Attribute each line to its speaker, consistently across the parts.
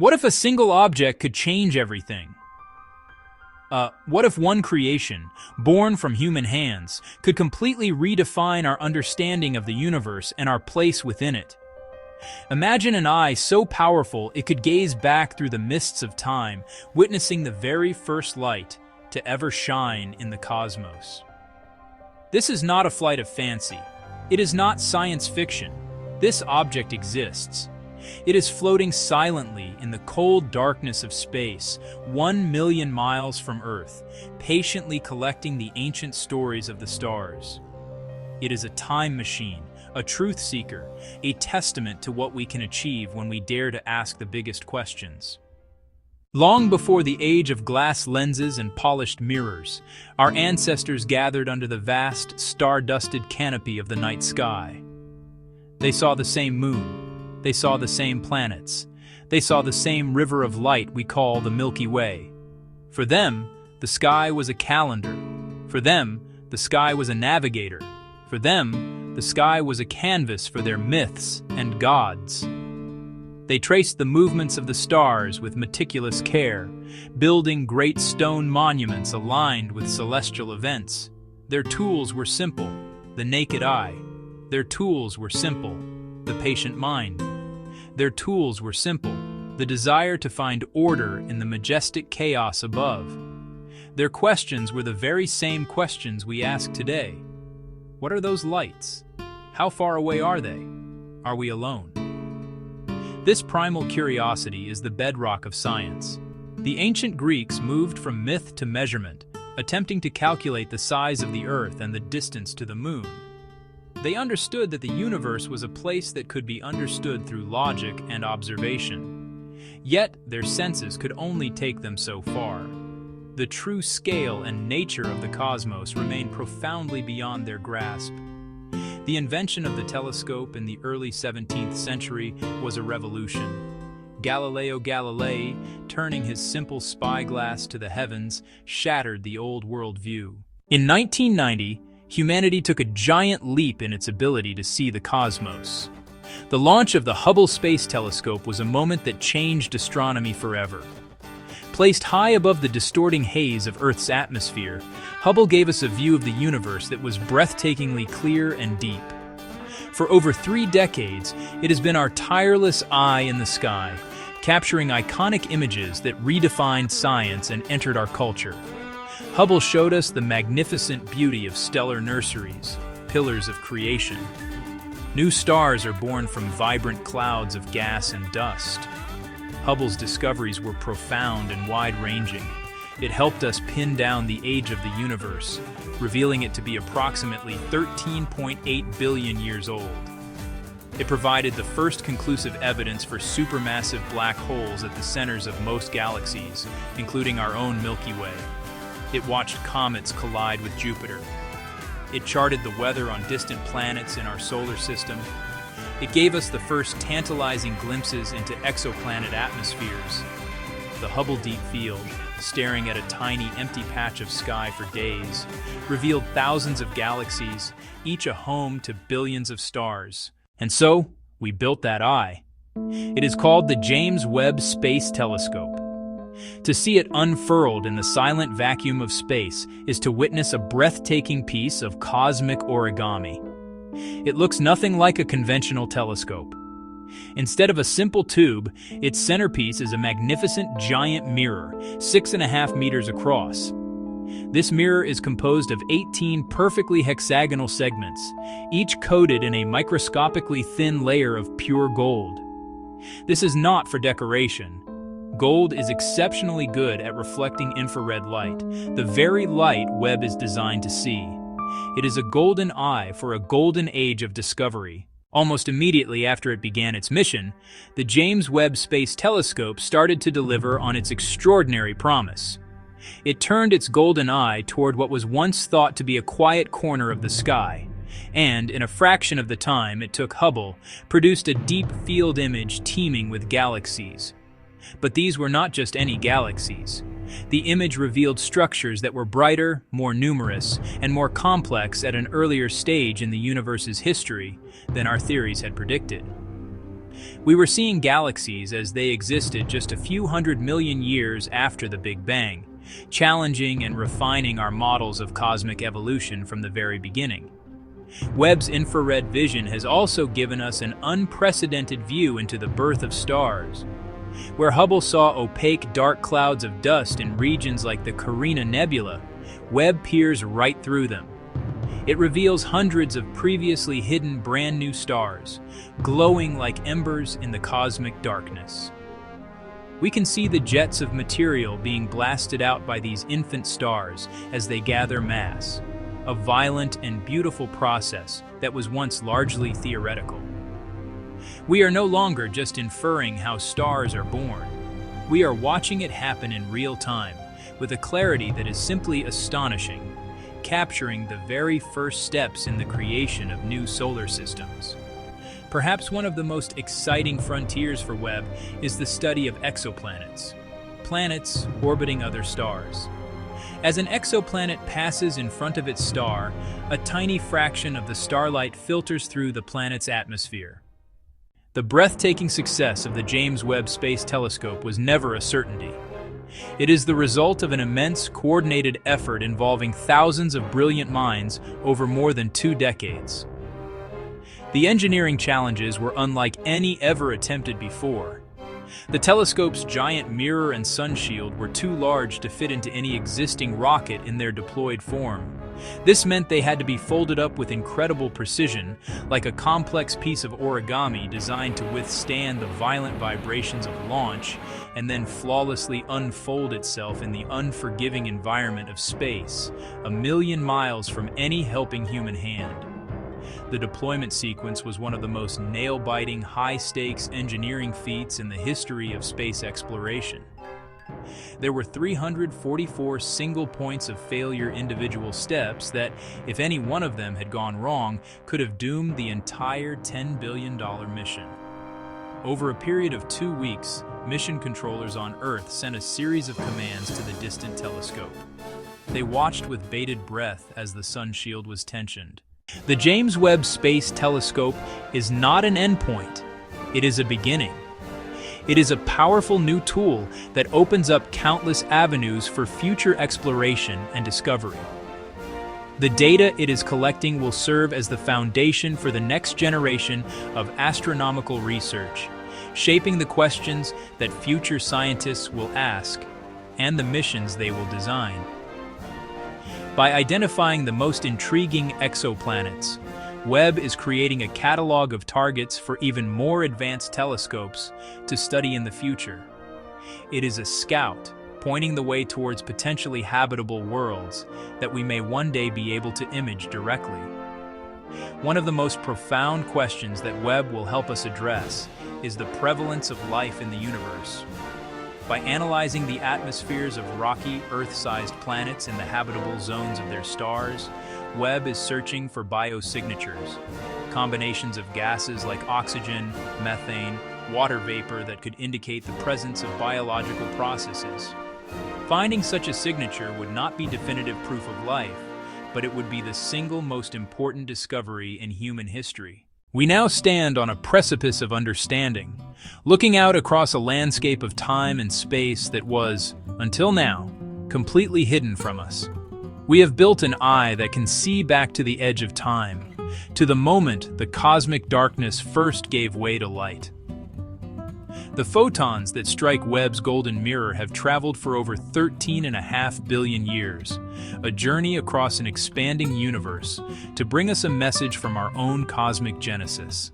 Speaker 1: What if a single object could change everything? What if one creation, born from human hands, could completely redefine our understanding of the universe and our place within it? Imagine an eye so powerful it could gaze back through the mists of time, witnessing the very first light to ever shine in the cosmos. This is not a flight of fancy. It is not science fiction. This object exists. It is floating silently in the cold darkness of space, 1 million miles from Earth, patiently collecting the ancient stories of the stars. It is a time machine, a truth seeker, a testament to what we can achieve when we dare to ask the biggest questions. Long before the age of glass lenses and polished mirrors, our ancestors gathered under the vast, star-dusted canopy of the night sky. They saw the same moon. They saw the same planets. They saw the same river of light we call the Milky Way. For them, the sky was a calendar. For them, the sky was a navigator. For them, the sky was a canvas for their myths and gods. They traced the movements of the stars with meticulous care, building great stone monuments aligned with celestial events. Their tools were simple, the naked eye. Their tools were simple, the patient mind. Their tools were simple, the desire to find order in the majestic chaos above. Their questions were the very same questions we ask today. What are those lights? How far away are they? Are we alone? This primal curiosity is the bedrock of science. The ancient Greeks moved from myth to measurement, attempting to calculate the size of the Earth and the distance to the moon. They understood that the universe was a place that could be understood through logic and observation. Yet, their senses could only take them so far. The true scale and nature of the cosmos remained profoundly beyond their grasp. The invention of the telescope in the early 17th century was a revolution. Galileo Galilei, turning his simple spyglass to the heavens, shattered the old world view. In 1990, humanity took a giant leap in its ability to see the cosmos. The launch of the Hubble Space Telescope was a moment that changed astronomy forever. Placed high above the distorting haze of Earth's atmosphere, Hubble gave us a view of the universe that was breathtakingly clear and deep. For over 3 decades, it has been our tireless eye in the sky, capturing iconic images that redefined science and entered our culture. Hubble showed us the magnificent beauty of stellar nurseries, pillars of creation. New stars are born from vibrant clouds of gas and dust. Hubble's discoveries were profound and wide-ranging. It helped us pin down the age of the universe, revealing it to be approximately 13.8 billion years old. It provided the first conclusive evidence for supermassive black holes at the centers of most galaxies, including our own Milky Way. It watched comets collide with Jupiter. It charted the weather on distant planets in our solar system. It gave us the first tantalizing glimpses into exoplanet atmospheres. The Hubble Deep Field, staring at a tiny empty patch of sky for days, revealed thousands of galaxies, each a home to billions of stars. And so, we built that eye. It is called the James Webb Space Telescope. To see it unfurled in the silent vacuum of space is to witness a breathtaking piece of cosmic origami. It looks nothing like a conventional telescope. Instead of a simple tube, its centerpiece is a magnificent giant mirror, 6.5 meters across. This mirror is composed of 18 perfectly hexagonal segments, each coated in a microscopically thin layer of pure gold. This is not for decoration. Gold is exceptionally good at reflecting infrared light, the very light Webb is designed to see. It is a golden eye for a golden age of discovery. Almost immediately after it began its mission, the James Webb Space Telescope started to deliver on its extraordinary promise. It turned its golden eye toward what was once thought to be a quiet corner of the sky, and, in a fraction of the time it took Hubble, produced a deep field image teeming with galaxies. But these were not just any galaxies. The image revealed structures that were brighter, more numerous, and more complex at an earlier stage in the universe's history than our theories had predicted. We were seeing galaxies as they existed just a few 100 million years after the Big Bang, challenging and refining our models of cosmic evolution from the very beginning. Webb's infrared vision has also given us an unprecedented view into the birth of stars. Where Hubble saw opaque dark clouds of dust in regions like the Carina Nebula, Webb peers right through them. It reveals hundreds of previously hidden brand new stars, glowing like embers in the cosmic darkness. We can see the jets of material being blasted out by these infant stars as they gather mass, a violent and beautiful process that was once largely theoretical. We are no longer just inferring how stars are born. We are watching it happen in real time, with a clarity that is simply astonishing, capturing the very first steps in the creation of new solar systems. Perhaps one of the most exciting frontiers for Webb is the study of exoplanets, planets orbiting other stars. As an exoplanet passes in front of its star, a tiny fraction of the starlight filters through the planet's atmosphere. The breathtaking success of the James Webb Space Telescope was never a certainty. It is the result of an immense, coordinated effort involving thousands of brilliant minds over more than 2 decades. The engineering challenges were unlike any ever attempted before. The telescope's giant mirror and sun shield were too large to fit into any existing rocket in their deployed form. This meant they had to be folded up with incredible precision, like a complex piece of origami designed to withstand the violent vibrations of launch and then flawlessly unfold itself in the unforgiving environment of space, a million miles from any helping human hand. The deployment sequence was one of the most nail-biting, high-stakes engineering feats in the history of space exploration. There were 344 single points of failure individual steps that, if any one of them had gone wrong, could have doomed the entire $10 billion mission. Over a period of 2 weeks, mission controllers on Earth sent a series of commands to the distant telescope. They watched with bated breath as the sun shield was tensioned. The James Webb Space Telescope is not an endpoint, it is a beginning. It is a powerful new tool that opens up countless avenues for future exploration and discovery. The data it is collecting will serve as the foundation for the next generation of astronomical research, shaping the questions that future scientists will ask and the missions they will design. By identifying the most intriguing exoplanets, Webb is creating a catalog of targets for even more advanced telescopes to study in the future. It is a scout, pointing the way towards potentially habitable worlds that we may one day be able to image directly. One of the most profound questions that Webb will help us address is the prevalence of life in the universe. By analyzing the atmospheres of rocky, Earth-sized planets in the habitable zones of their stars, Webb is searching for biosignatures, combinations of gases like oxygen, methane, water vapor that could indicate the presence of biological processes. Finding such a signature would not be definitive proof of life, but it would be the single most important discovery in human history. We now stand on a precipice of understanding, looking out across a landscape of time and space that was, until now, completely hidden from us. We have built an eye that can see back to the edge of time, to the moment the cosmic darkness first gave way to light. The photons that strike Webb's golden mirror have traveled for over 13.5 billion years, a journey across an expanding universe to bring us a message from our own cosmic genesis.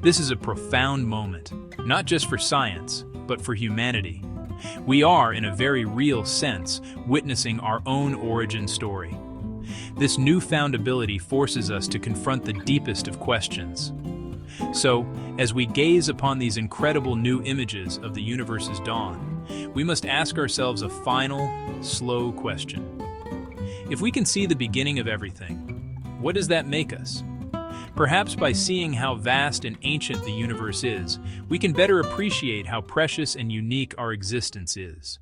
Speaker 1: This is a profound moment, not just for science, but for humanity. We are, in a very real sense, witnessing our own origin story. This newfound ability forces us to confront the deepest of questions. So, as we gaze upon these incredible new images of the universe's dawn, we must ask ourselves a final, slow question. If we can see the beginning of everything, what does that make us? Perhaps by seeing how vast and ancient the universe is, we can better appreciate how precious and unique our existence is.